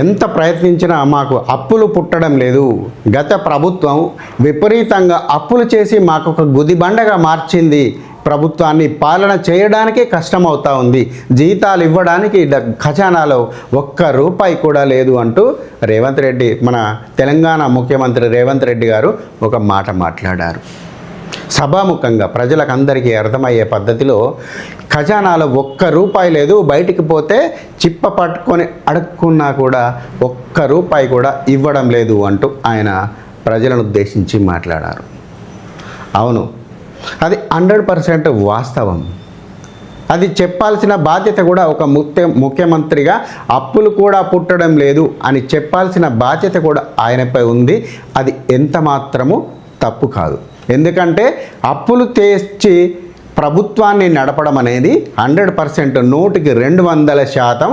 ఎంత ప్రయత్నించినా మాకు అప్పులు పుట్టడం లేదు. గత ప్రభుత్వం విపరీతంగా అప్పులు చేసి మాకు ఒక గుదిబండగా మార్చింది. ప్రభుత్వాన్ని పాలన చేయడానికే కష్టమవుతా ఉంది. జీతాలు ఇవ్వడానికి ఖజానాలో ఒక్క రూపాయి కూడా లేదు అంటూ రేవంత్ రెడ్డి, మన తెలంగాణ ముఖ్యమంత్రి రేవంత్ రెడ్డి గారు ఒక మాట మాట్లాడారు. సభాముఖంగా ప్రజలకు అందరికీ అర్థమయ్యే పద్ధతిలో ఖజానాలో ఒక్క రూపాయి లేదు, బయటికి పోతే చిప్ప పట్టుకొని అడుక్కున్నా కూడా ఒక్క రూపాయి కూడా ఇవ్వడం లేదు అంటూ ఆయన ప్రజలను ఉద్దేశించి మాట్లాడారు. అవును, అది 100% వాస్తవం. అది చెప్పాల్సిన బాధ్యత కూడా ఒక ముఖ్యమంత్రిగా అప్పులు కూడా పుట్టడం లేదు అని చెప్పాల్సిన బాధ్యత కూడా ఆయనపై ఉంది. అది ఎంత మాత్రము తప్పు కాదు. ఎందుకంటే అప్పులు తెచ్చి ప్రభుత్వాన్ని నడపడం అనేది 100%, 100%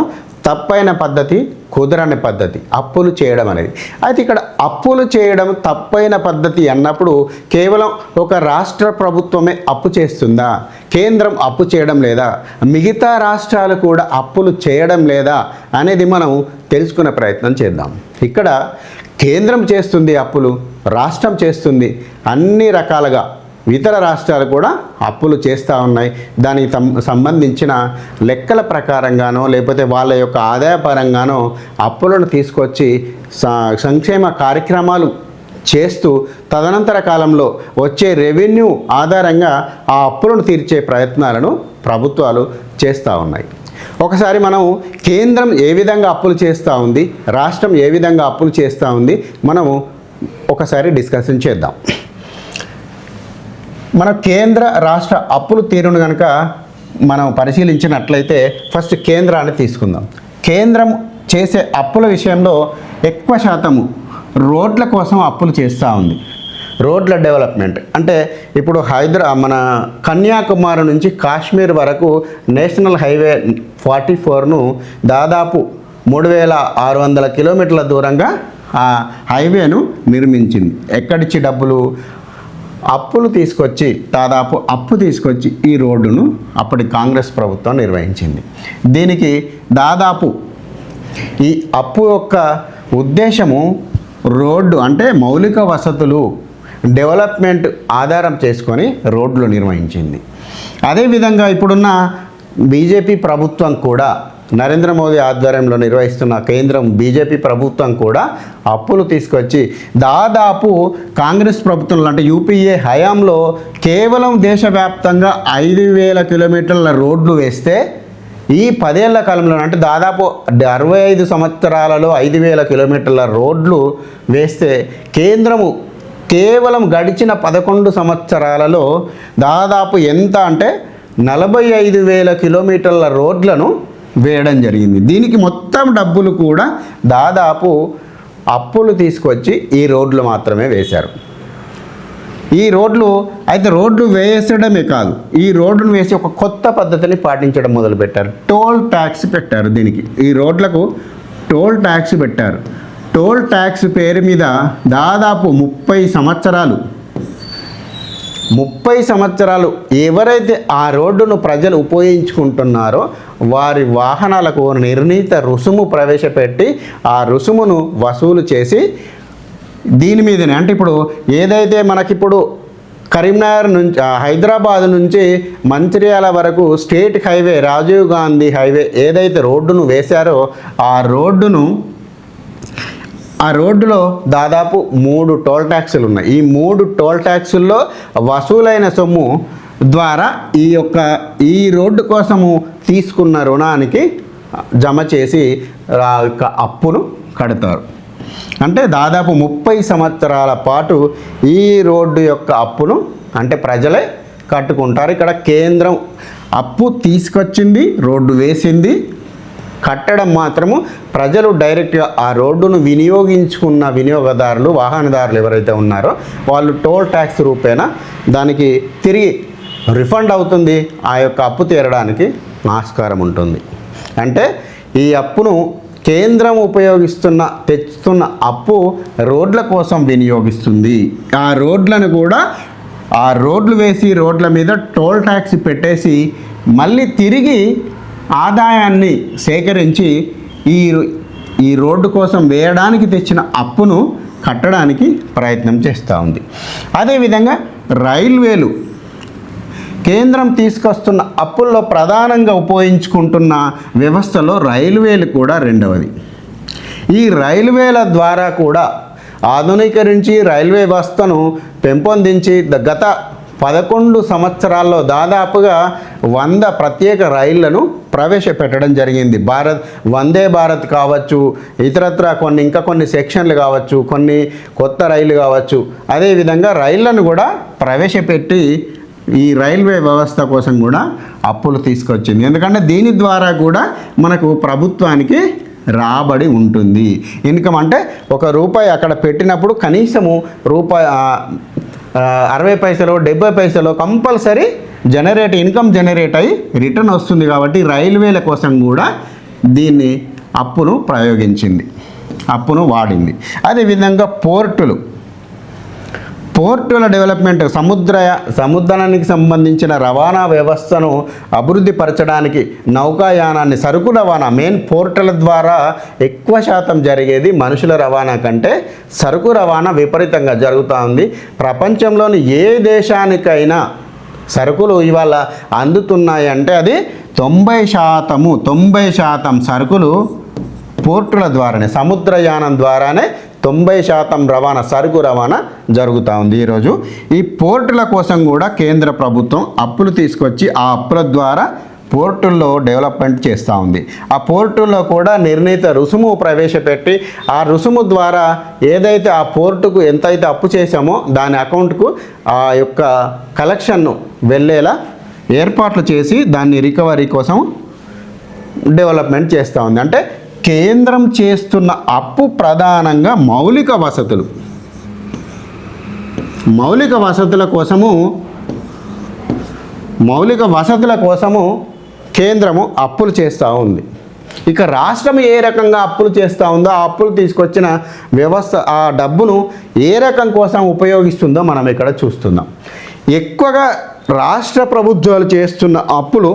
తప్పైన పద్ధతి, కుదరని పద్ధతి అప్పులు చేయడం అనేది. అయితే ఇక్కడ అప్పులు చేయడం తప్పైన పద్ధతి అన్నప్పుడు కేవలం ఒక రాష్ట్ర ప్రభుత్వమే అప్పు చేస్తుందా, కేంద్రం అప్పు చేయడం లేదా, మిగతా రాష్ట్రాలు కూడా అప్పులు చేయడం లేదా అనేది మనం తెలుసుకునే ప్రయత్నం చేద్దాం. ఇక్కడ కేంద్రం చేస్తుంది అప్పులు, రాష్ట్రం చేస్తుంది, అన్ని రకాలుగా ఇతర రాష్ట్రాలు కూడా అప్పులు చేస్తూ ఉన్నాయి. దానికి సంబంధించిన లెక్కల ప్రకారంగానో లేకపోతే వాళ్ళ యొక్క ఆదాయపరంగానో అప్పులను తీసుకొచ్చి సంక్షేమ కార్యక్రమాలు చేస్తూ తదనంతర కాలంలో వచ్చే రెవెన్యూ ఆధారంగా ఆ అప్పులను తీర్చే ప్రయత్నాలను ప్రభుత్వాలు చేస్తూ ఉన్నాయి. ఒకసారి మనం కేంద్రం ఏ విధంగా అప్పులు చేస్తూ ఉంది, రాష్ట్రం ఏ విధంగా అప్పులు చేస్తూ ఉంది, మనము ఒకసారి డిస్కషన్ చేద్దాం. మన కేంద్ర రాష్ట్ర అప్పులు తీరును కనుక మనం పరిశీలించినట్లయితే ఫస్ట్ కేంద్రాన్ని తీసుకుందాం. కేంద్రం చేసే అప్పుల విషయంలో ఎక్కువ శాతము రోడ్ల కోసం అప్పులు చేస్తూ ఉంది. రోడ్ల డెవలప్మెంట్ అంటే ఇప్పుడు మన కన్యాకుమారి నుంచి కాశ్మీర్ వరకు నేషనల్ హైవే 44ను దాదాపు 3600 కిలోమీటర్ల దూరంగా ఆ హైవేను నిర్మించింది. ఎక్కడిచ్చి డబ్బులు, అప్పులు తీసుకొచ్చి, దాదాపు అప్పు తీసుకొచ్చి ఈ రోడ్డును అప్పటి కాంగ్రెస్ ప్రభుత్వం నిర్వహించింది. దీనికి దాదాపు ఈ అప్పు యొక్క ఉద్దేశము రోడ్డు అంటే మౌలిక వసతులు డెవలప్మెంట్ ఆధారం చేసుకొని రోడ్లు నిర్వహించింది. అదేవిధంగా ఇప్పుడున్న బీజేపీ ప్రభుత్వం కూడా, నరేంద్ర మోదీ ఆధ్వర్యంలో నిర్వహిస్తున్న కేంద్రం బీజేపీ ప్రభుత్వం కూడా అప్పులు తీసుకొచ్చి దాదాపు కాంగ్రెస్ ప్రభుత్వంలో అంటే యూపీఏ హయాంలో కేవలం దేశవ్యాప్తంగా 5000 కిలోమీటర్ల రోడ్లు వేస్తే ఈ 10 ఏళ్ల కాలంలో అంటే దాదాపు 65 సంవత్సరాలలో 5000 కిలోమీటర్ల రోడ్లు వేస్తే కేంద్రము కేవలం గడిచిన 11 సంవత్సరాలలో దాదాపు ఎంత అంటే 45,000 కిలోమీటర్ల రోడ్లను వేయడం జరిగింది. దీనికి మొత్తం డబ్బులు కూడా దాదాపు అప్పులు తీసుకొచ్చి ఈ రోడ్లు మాత్రమే వేశారు. ఈ రోడ్లు అయితే రోడ్లు వేసడమే కాదు, ఈ రోడ్డును వేసి ఒక కొత్త పద్ధతిని పాటించడం మొదలుపెట్టారు. టోల్ ట్యాక్స్ పెట్టారు. దీనికి ఈ రోడ్లకు టోల్ ట్యాక్స్ పెట్టారు. టోల్ ట్యాక్స్ పేరు మీద దాదాపు 30 సంవత్సరాలు ఎవరైతే ఆ రోడ్డును ప్రజలు ఉపయోగించుకుంటున్నారో వారి వాహనాలకు నిర్ణీత రుసుము ప్రవేశపెట్టి ఆ రుసుమును వసూలు చేసి దీని మీదనే అంటే ఇప్పుడు ఏదైతే మనకిప్పుడు కరీంనగర్ నుంచి హైదరాబాద్ నుంచి మంచిర్యాల వరకు state highway Rajiv Gandhi highway ఏదైతే రోడ్డును వేశారో ఆ రోడ్డులో దాదాపు 3 టోల్ ట్యాక్సులు ఉన్నాయి. ఈ 3 టోల్ ట్యాక్సుల్లో వసూలైన సొమ్ము ద్వారా ఈ రోడ్డు కోసము తీసుకున్న రుణానికి జమ చేసి అప్పును కడతారు. అంటే దాదాపు 30 సంవత్సరాల పాటు ఈ రోడ్డు యొక్క అప్పును అంటే ప్రజలే కట్టుకుంటారు. ఇక్కడ కేంద్రం అప్పు తీసుకొచ్చింది, రోడ్డు వేసింది, కట్టడం మాత్రము ప్రజలు డైరెక్ట్గా ఆ రోడ్డును వినియోగించుకున్న వినియోగదారులు, వాహనదారులు ఎవరైతే ఉన్నారో వాళ్ళు టోల్ ట్యాక్స్ రూపేణా దానికి తిరిగి రిఫండ్ అవుతుంది. ఆ యొక్క అప్పు తీరడానికి ఆస్కారం ఉంటుంది. అంటే ఈ అప్పును కేంద్రం తెస్తున్న అప్పు రోడ్ల కోసం వినియోగిస్తుంది. ఆ రోడ్లను కూడా ఆ రోడ్లు వేసి రోడ్ల మీద టోల్ ట్యాక్స్ పెట్టేసి మళ్ళీ తిరిగి ఆదాయాన్ని సేకరించి ఈ రోడ్డు కోసం వేయడానికి తెచ్చిన అప్పును కట్టడానికి ప్రయత్నం చేస్తూ ఉంది. అదేవిధంగా రైల్వేలు కేంద్రం తీసుకొస్తున్న అప్పుల్లో ప్రధానంగా ఉపయోగించుకుంటున్న వ్యవస్థలో రైల్వేలు కూడా రెండవది. ఈ రైల్వేల ద్వారా కూడా ఆధునీకరించి రైల్వే వ్యవస్థను పెంపొందించి గత 11 సంవత్సరాల్లో దాదాపుగా 100 ప్రత్యేక రైళ్లను ప్రవేశపెట్టడం జరిగింది. వందే భారత్ కావచ్చు, ఇతరత్ర కొన్ని సెక్షన్లు కావచ్చు, కొన్ని కొత్త రైళ్లు కావచ్చు, అదేవిధంగా రైళ్లను కూడా ప్రవేశపెట్టి ఈ రైల్వే వ్యవస్థ కోసం కూడా అప్పులు తీసుకొచ్చింది. ఎందుకంటే దీని ద్వారా కూడా మనకు ప్రభుత్వానికి రాబడి ఉంటుంది. ఇన్కమ్ అంటే ₹1 అక్కడ పెట్టినప్పుడు కనీసము ₹60 70 కంపల్సరీ ఇన్కమ్ జనరేట్ అయ్యి రిటర్న్ వస్తుంది. కాబట్టి రైల్వేల కోసం కూడా దీన్ని అప్పును వాడింది. అదేవిధంగా పోర్టుల డెవలప్మెంట్ సముద్రానికి సంబంధించిన రవాణా వ్యవస్థను అభివృద్ధి పరచడానికి నౌకాయానాన్ని సరుకు రవాణా మెయిన్ పోర్టుల ద్వారా ఎక్కువ శాతం జరిగేది. మనుషుల రవాణా కంటే సరుకు రవాణా విపరీతంగా జరుగుతూ ఉంది. ప్రపంచంలోని ఏ దేశానికైనా సరుకులు ఇవాళ అందుతున్నాయి అంటే అది 90% సరుకులు పోర్టుల ద్వారానే, సముద్రయానం ద్వారానే 90% సరుకు రవాణా జరుగుతూ ఉంది. ఈరోజు ఈ పోర్టుల కోసం కూడా కేంద్ర ప్రభుత్వం అప్పులు తీసుకొచ్చి ఆ అప్పుల ద్వారా పోర్టుల్లో డెవలప్మెంట్ చేస్తూ ఉంది. ఆ పోర్టుల్లో కూడా నిర్ణీత రుసుము ప్రవేశపెట్టి ఆ రుసుము ద్వారా ఏదైతే ఆ పోర్టుకు ఎంతైతే అప్పు చేశామో దాని అకౌంట్కు ఆ యొక్క కలెక్షన్ను వెళ్ళేలా ఏర్పాట్లు చేసి దాన్ని రికవరీ కోసం డెవలప్మెంట్ చేస్తూ ఉంది. అంటే కేంద్రం చేస్తున్న అప్పు ప్రధానంగా మౌలిక వసతుల కోసము కేంద్రము అప్పులు చేస్తూ ఉంది. ఇక రాష్ట్రం ఏ రకంగా అప్పులు చేస్తూ ఉందో ఆ అప్పులు తీసుకొచ్చిన వ్యవస్థ ఆ డబ్బును ఏ రకం కోసం ఉపయోగిస్తుందో మనం ఇక్కడ చూస్తున్నాం. ఎక్కువగా రాష్ట్ర ప్రభుత్వాలు చేస్తున్న అప్పులు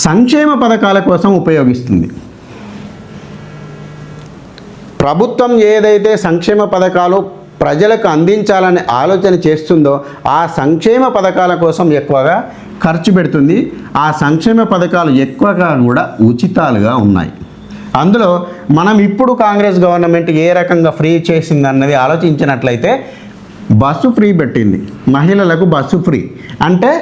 సంక్షేమ పథకాల కోసం ఉపయోగిస్తుంది. ప్రభుత్వం ఏదైతే సంక్షేమ పథకాలు ప్రజలకు అందించాలని ఆలోచన చేస్తుందో ఆ సంక్షేమ పథకాల కోసం ఎక్కువగా ఖర్చు పెడుతుంది. ఆ సంక్షేమ పథకాలు ఎక్కువగా కూడా ఉచితాలుగా ఉన్నాయి. అందులో మనం ఇప్పుడు కాంగ్రెస్ గవర్నమెంట్ ఏ రకంగా ఫ్రీ చేసింది అన్నది ఆలోచించినట్లయితే బస్సు ఫ్రీ పెట్టింది. మహిళలకు బస్సు ఫ్రీ అంటే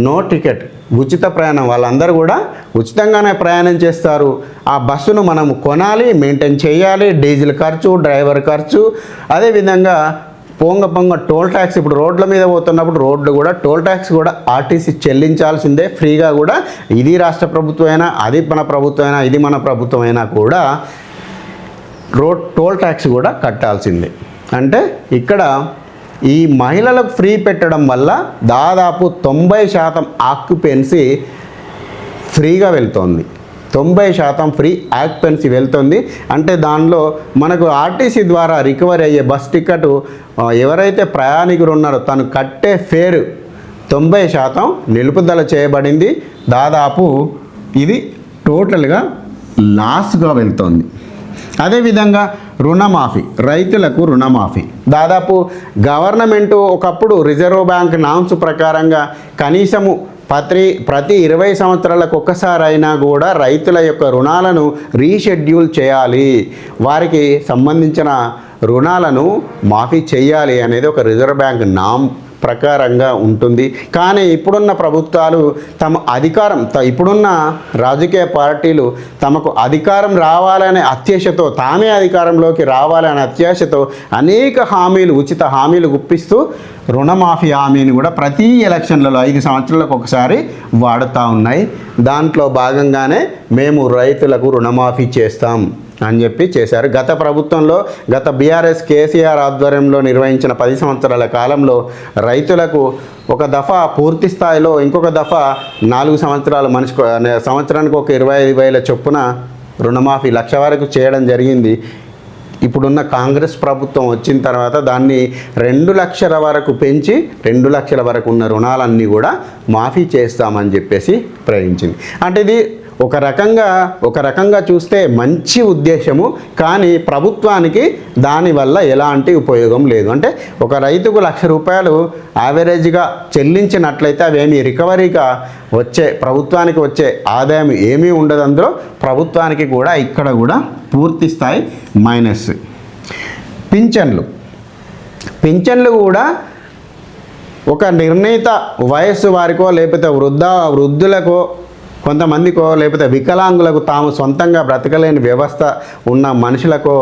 నో టికెట్, ఉచిత ప్రయాణం. వాళ్ళందరూ కూడా ఉచితంగానే ప్రయాణం చేస్తారు. ఆ బస్సును మనం కొనాలి, మెయింటైన్ చేయాలి, డీజిల్ ఖర్చు, డ్రైవర్ ఖర్చు, అదేవిధంగా పొంగ టోల్ ట్యాక్స్. ఇప్పుడు రోడ్ల మీద పోతున్నప్పుడు రోడ్లు కూడా టోల్ ట్యాక్స్ కూడా ఆర్టీసీ చెల్లించాల్సిందే ఫ్రీగా కూడా. ఇది రాష్ట్ర ప్రభుత్వమైనా, అది మన ప్రభుత్వమైనా, ఇది మన ప్రభుత్వమైనా కూడా టోల్ ట్యాక్స్ కూడా కట్టాల్సిందే. అంటే ఇక్కడ ఈ మహిళలకు ఫ్రీ పెట్టడం వల్ల దాదాపు 90% ఆక్యుపెన్సీ ఫ్రీగా వెళ్తోంది. 90% ఫ్రీ ఆక్యుపెన్సీ వెళ్తుంది. అంటే దానిలో మనకు ఆర్టీసీ ద్వారా రికవరీ అయ్యే బస్ టికెట్ ఎవరైతే ప్రయాణికులు ఉన్నారో తను కట్టే ఫేరు 90% నిలుపుదల చేయబడింది. దాదాపు ఇది టోటల్గా లాస్గా వెళ్తోంది. అదేవిధంగా రుణమాఫీ, రైతులకు రుణమాఫీ దాదాపు గవర్నమెంటు ఒకప్పుడు రిజర్వ్ బ్యాంక్ నామ్స్ ప్రకారంగా కనీసము ప్రతి 20 సంవత్సరాలకు ఒక్కసారి అయినా కూడా రైతుల యొక్క రుణాలను రీషెడ్యూల్ చేయాలి, వారికి సంబంధించిన రుణాలను మాఫీ చేయాలి అనేది ఒక రిజర్వ్ బ్యాంక్ నామ్ ప్రకారంగా ఉంటుంది. కానీ ఇప్పుడున్న ప్రభుత్వాలు ఇప్పుడున్న రాజకీయ పార్టీలు తమకు అధికారం రావాలనే అత్యాశతో, తామే అధికారంలోకి రావాలనే అత్యాశతో అనేక ఉచిత హామీలు గుప్పిస్తూ రుణమాఫీ హామీని కూడా ప్రతి ఎలక్షన్లలో 5 సంవత్సరాలకు ఒకసారి వాడుతూ ఉన్నాయి. దాంట్లో భాగంగానే మేము రైతులకు రుణమాఫీ చేస్తాం అని చెప్పి చేశారు. గత బీఆర్ఎస్ కేసీఆర్ ఆధ్వర్యంలో నిర్వహించిన 10 సంవత్సరాల కాలంలో రైతులకు ఒక దఫా పూర్తి స్థాయిలో, ఇంకొక దఫా 4 సంవత్సరాలు సంవత్సరానికి ఒక 25,000 చొప్పున రుణమాఫీ 1,00,000 వరకు చేయడం జరిగింది. ఇప్పుడున్న కాంగ్రెస్ ప్రభుత్వం వచ్చిన తర్వాత దాన్ని 2 లక్షల వరకు పెంచి 2 లక్షల వరకు ఉన్న రుణాలన్నీ కూడా మాఫీ చేస్తామని చెప్పేసి ప్రకటించింది. అంటే ఇది ఒక రకంగా చూస్తే మంచి ఉద్దేశము, కానీ ప్రభుత్వానికి దానివల్ల ఎలాంటి ఉపయోగం లేదు. అంటే ఒక రైతుకు ₹1,00,000 యావరేజ్గా చెల్లించినట్లయితే అవేమి రికవరీగా ప్రభుత్వానికి వచ్చే ఆదాయం ఏమీ ఉండదు. అందులో ప్రభుత్వానికి కూడా ఇక్కడ కూడా పూర్తి స్థాయి మైనస్. పింఛన్లు కూడా ఒక నిర్ణీత వయస్సు వారికో, లేకపోతే వృద్ధులకో, కొంతమందికో, లేకపోతే వికలాంగులకు, తాము సొంతంగా బ్రతకలేని వ్యవస్థ ఉన్న మనుషులకో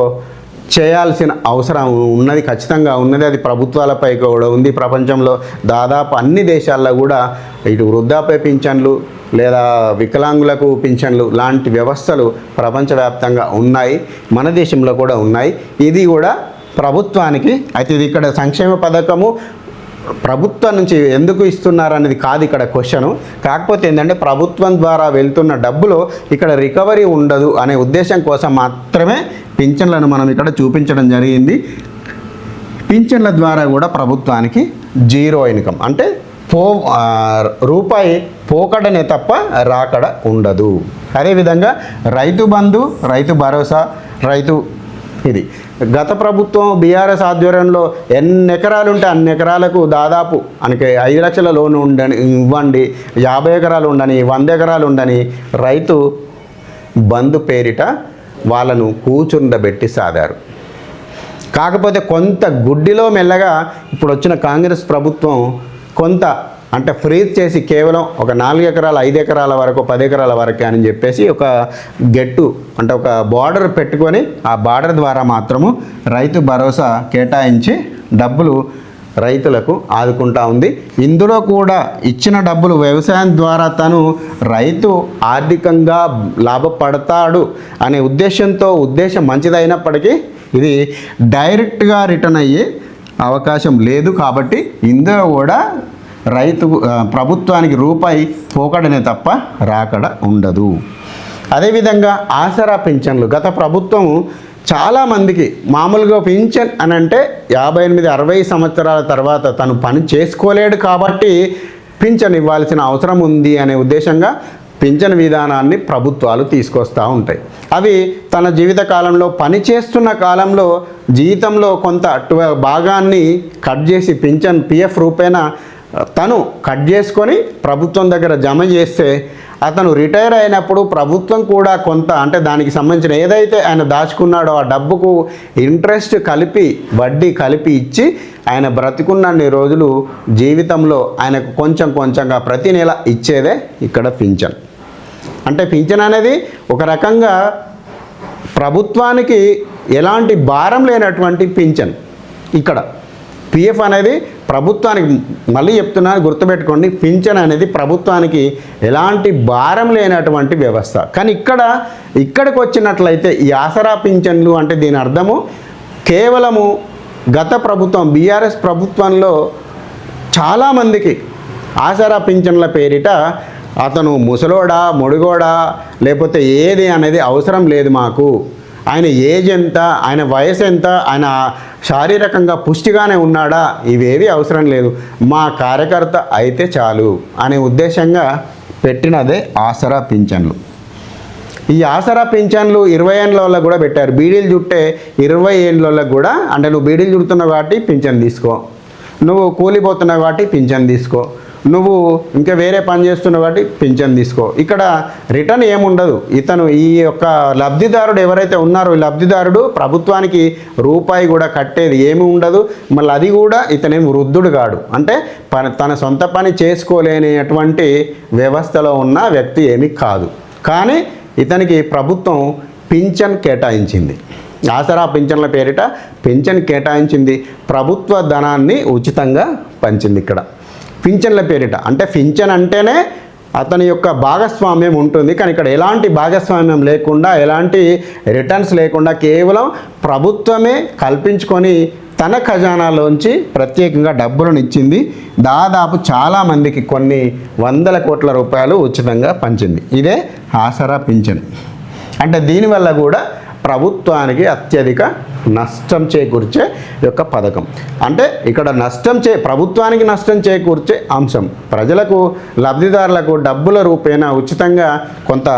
చేయాల్సిన అవసరం ఉన్నది, ఖచ్చితంగా ఉన్నది. అది ప్రభుత్వాలపై కూడా ఉంది. ప్రపంచంలో దాదాపు అన్ని దేశాల్లో కూడా ఇటు వృద్ధాప్య పింఛన్లు లేదా వికలాంగులకు పింఛన్లు లాంటి వ్యవస్థలు ప్రపంచవ్యాప్తంగా ఉన్నాయి, మన దేశంలో కూడా ఉన్నాయి. ఇది కూడా ప్రభుత్వానికి అయితే ఇది ఇక్కడ సంక్షేమ పథకము ప్రభుత్వం నుంచి ఎందుకు ఇస్తున్నారు అనేది కాదు ఇక్కడ క్వశ్చను. కాకపోతే ఏంటంటే ప్రభుత్వం ద్వారా వెళ్తున్న డబ్బులో ఇక్కడ రికవరీ ఉండదు అనే ఉద్దేశం కోసం మాత్రమే పింఛన్లను మనం ఇక్కడ చూపించడం జరిగింది. పింఛన్ల ద్వారా కూడా ప్రభుత్వానికి జీరో ఇన్కమ్, అంటే రూపాయి పోకడనే తప్ప రాకడ ఉండదు. అదేవిధంగా రైతు బంధు, రైతు భరోసా, ఇది గత ప్రభుత్వం బీఆర్ఎస్ ఆధ్వర్యంలో ఎన్ని ఎకరాలు ఉంటే అన్ని ఎకరాలకు దాదాపు మనకి 5 లక్షల లోన్ ఇవ్వండి, 50 ఎకరాలు ఉండని, 100 ఎకరాలు ఉండని రైతు బంధు పేరిట వాళ్ళను కూర్చుండబెట్టి సాధారు. కాకపోతే కొంత గుడ్డిలో మెల్లగా ఇప్పుడు వచ్చిన కాంగ్రెస్ ప్రభుత్వం కొంత అంటే ఫ్రీజ్ చేసి కేవలం ఒక 4 ఎకరాలు, 5 ఎకరాల వరకు, 10 ఎకరాల వరకే అని చెప్పేసి ఒక అంటే ఒక బార్డర్ పెట్టుకొని ఆ బార్డర్ ద్వారా మాత్రము రైతు భరోసా కేటాయించి డబ్బులు రైతులకు ఆదుకుంటా ఉంది. ఇందులో కూడా ఇచ్చిన డబ్బులు వ్యవసాయం ద్వారా రైతు ఆర్థికంగా లాభపడతాడు అనే ఉద్దేశం మంచిదైనప్పటికీ ఇది డైరెక్ట్గా రిటర్న్ అయ్యే అవకాశం లేదు. కాబట్టి ఇందులో కూడా ప్రభుత్వానికి రూపాయి పోకడనే తప్ప రాకడ ఉండదు. అదేవిధంగా ఆసరా పింఛన్లు గత ప్రభుత్వం చాలామందికి మామూలుగా పింఛన్ అని అంటే 58-60 సంవత్సరాల తర్వాత తను పని చేసుకోలేడు కాబట్టి పింఛన్ ఇవ్వాల్సిన అవసరం ఉంది అనే ఉద్దేశంగా పింఛన్ విధానాన్ని ప్రభుత్వాలు తీసుకొస్తూ ఉంటాయి. అవి తన జీవితకాలంలో పనిచేస్తున్న కాలంలో జీతంలో కొంత భాగాన్ని కట్ చేసి పింఛన్ పిఎఫ్ రూపేణా తను కట్ చేసుకొని ప్రభుత్వం దగ్గర జమ చేస్తే అతను రిటైర్ అయినప్పుడు ప్రభుత్వం కూడా కొంత అంటే దానికి సంబంధించిన ఏదైతే ఆయన దాచుకున్నాడో ఆ డబ్బుకు ఇంట్రెస్ట్ కలిపి, వడ్డీ కలిపి ఇచ్చి ఆయన బ్రతికున్నన్ని రోజులు జీవితంలో ఆయనకు కొంచెంగా ప్రతి నెల ఇచ్చేదే ఇక్కడ పింఛన్. అంటే పింఛన్ అనేది ఒక రకంగా ప్రభుత్వానికి ఎలాంటి భారం లేనటువంటి పింఛన్. ఇక్కడ పిఎఫ్ అనేది ప్రభుత్వానికి, మళ్ళీ చెప్తున్నాను గుర్తుపెట్టుకోండి, పింఛన్ అనేది ప్రభుత్వానికి ఎలాంటి భారం లేనటువంటి వ్యవస్థ. కానీ ఇక్కడికి వచ్చినట్లయితే ఈ ఆసరా పింఛన్లు అంటే దీని అర్థము కేవలము గత ప్రభుత్వం బీఆర్ఎస్ ప్రభుత్వంలో చాలామందికి ఆసరా పింఛన్ల పేరిట అతను ముసలోడా, మొడుగోడా, లేకపోతే ఏది అనేది అవసరం లేదు మాకు, ఆయన ఏజ్ ఎంత, ఆయన వయసు ఎంత, ఆయన శారీరకంగా పుష్టిగానే ఉన్నాడా, ఇవేవి అవసరం లేదు, మా కార్యకర్త అయితే చాలు అనే ఉద్దేశంగా పెట్టినదే ఆసరా పింఛన్లు. ఈ ఆసరా పింఛన్లు 20 ఏళ్ళ వాళ్ళకు కూడా పెట్టారు. బీడీలు చుట్టే 20 ఏళ్ళ వాళ్ళకు కూడా, అంటే నువ్వు బీడీలు చుడుతున్నావు కాబట్టి పింఛన్ తీసుకో, నువ్వు కూలిపోతున్నావు కాబట్టి పింఛన్ తీసుకో, నువ్వు ఇంకా వేరే పని చేస్తున్నావు కాబట్టి పింఛన్ తీసుకో. ఇక్కడ రిటర్న్ ఏముండదు. ఇతను ఈ యొక్క లబ్ధిదారుడు ఎవరైతే ఉన్నారో ఈ లబ్ధిదారుడు ప్రభుత్వానికి రూపాయి కూడా కట్టేది ఏమి ఉండదు. మళ్ళీ అది కూడా ఇతనేం వృద్ధుడు కాడు, అంటే తన సొంత పని చేసుకోలేనటువంటి వ్యవస్థలో ఉన్న వ్యక్తి ఏమీ కాదు. కానీ ఇతనికి ప్రభుత్వం పింఛన్ కేటాయించింది. ఆసరా పింఛన్ల పేరిట పింఛన్ కేటాయించింది. ప్రభుత్వ ధనాన్ని ఉచితంగా పంచింది. ఇక్కడ పింఛన్ల పేరిట అంటే పింఛన్ అంటేనే అతని యొక్క భాగస్వామ్యం ఉంటుంది. కానీ ఇక్కడ ఎలాంటి భాగస్వామ్యం లేకుండా, ఎలాంటి రిటర్న్స్ లేకుండా కేవలం ప్రభుత్వమే కల్పించుకొని తన ఖజానాలోంచి ప్రత్యేకంగా డబ్బులను ఇచ్చింది. దాదాపు చాలామందికి కొన్ని 100 కోట్ల రూపాయలు ఉచితంగా పంచింది. ఇదే ఆసరా పింఛన్. అంటే దీనివల్ల కూడా ప్రభుత్వానికి అత్యధిక నష్టం చేకూర్చే యొక్క పథకం. అంటే ఇక్కడ ప్రభుత్వానికి నష్టం చేకూర్చే అంశం, ప్రజలకు లబ్ధిదారులకు డబ్బుల రూపేణా ఉచితంగా కొంత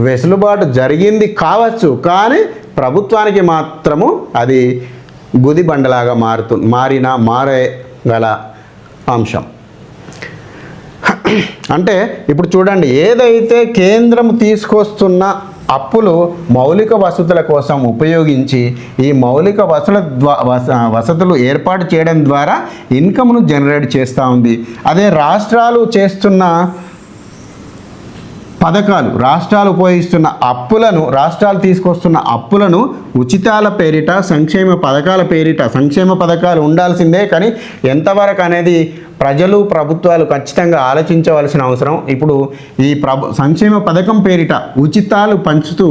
వెసులుబాటు జరిగింది కావచ్చు, కానీ ప్రభుత్వానికి మాత్రము అది గుదిబండలాగా మారేగల అంశం. అంటే ఇప్పుడు చూడండి, ఏదైతే కేంద్రం తీసుకొస్తున్న అప్పులు మౌలిక వసతుల కోసం ఉపయోగించి ఈ మౌలిక వసతులు ఏర్పాటు చేయడం ద్వారా ఇన్కమ్ను జనరేట్ చేస్తూ ఉంది. అదే రాష్ట్రాలు చేస్తున్న పథకాలు, రాష్ట్రాలు ఉపయోగిస్తున్న అప్పులను, రాష్ట్రాలు తీసుకొస్తున్న అప్పులను ఉచితాల పేరిట, సంక్షేమ పథకాల పేరిట, సంక్షేమ పథకాలు ఉండాల్సిందే, కానీ ఎంతవరకు అనేది ప్రజలు ప్రభుత్వాలు ఖచ్చితంగా ఆలోచించవలసిన అవసరం. ఇప్పుడు ఈ సంక్షేమ పథకం పేరిట ఉచితాలు పంచుతూ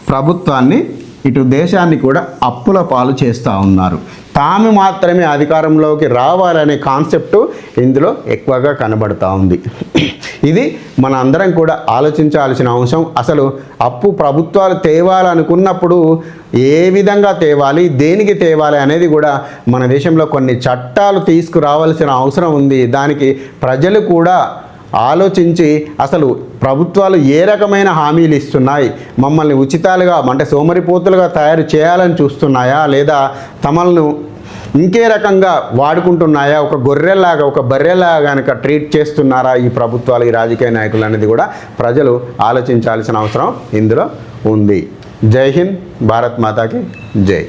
ప్రభుత్వాన్ని, ఇటు దేశాన్ని కూడా అప్పుల పాలు చేస్తూ ఉన్నారు. తాము మాత్రమే అధికారంలోకి రావాలనే కాన్సెప్టు ఇందులో ఎక్కువగా కనబడుతూ ఉంది. ఇది మన అందరం కూడా ఆలోచించాల్సిన అంశం. అసలు అప్పు ప్రభుత్వాలు తేవాలనుకున్నప్పుడు ఏ విధంగా తేవాలి, దేనికి తేవాలి అనేది కూడా మన దేశంలో కొన్ని చట్టాలు తీసుకురావాల్సిన అవసరం ఉంది. దానికి ప్రజలు కూడా ఆలోచించి అసలు ప్రభుత్వాలు ఏ రకమైన హామీలు ఇస్తున్నాయి, మమ్మల్ని ఉచితాలుగా అంటే సోమరిపోతులుగా తయారు చేయాలని చూస్తున్నాయా, లేదా తమలను ఇంకే రకంగా వాడుకుంటున్నాయా, ఒక గొర్రెల్లాగా ఒక బర్రెలాగా కనుక ట్రీట్ చేస్తున్నారా ఈ ప్రభుత్వాలు, ఈ రాజకీయ నాయకులు అనేది కూడా ప్రజలు ఆలోచించాల్సిన అవసరం ఇందులో ఉంది. జై హింద్, భారత్ మాతాకి జై.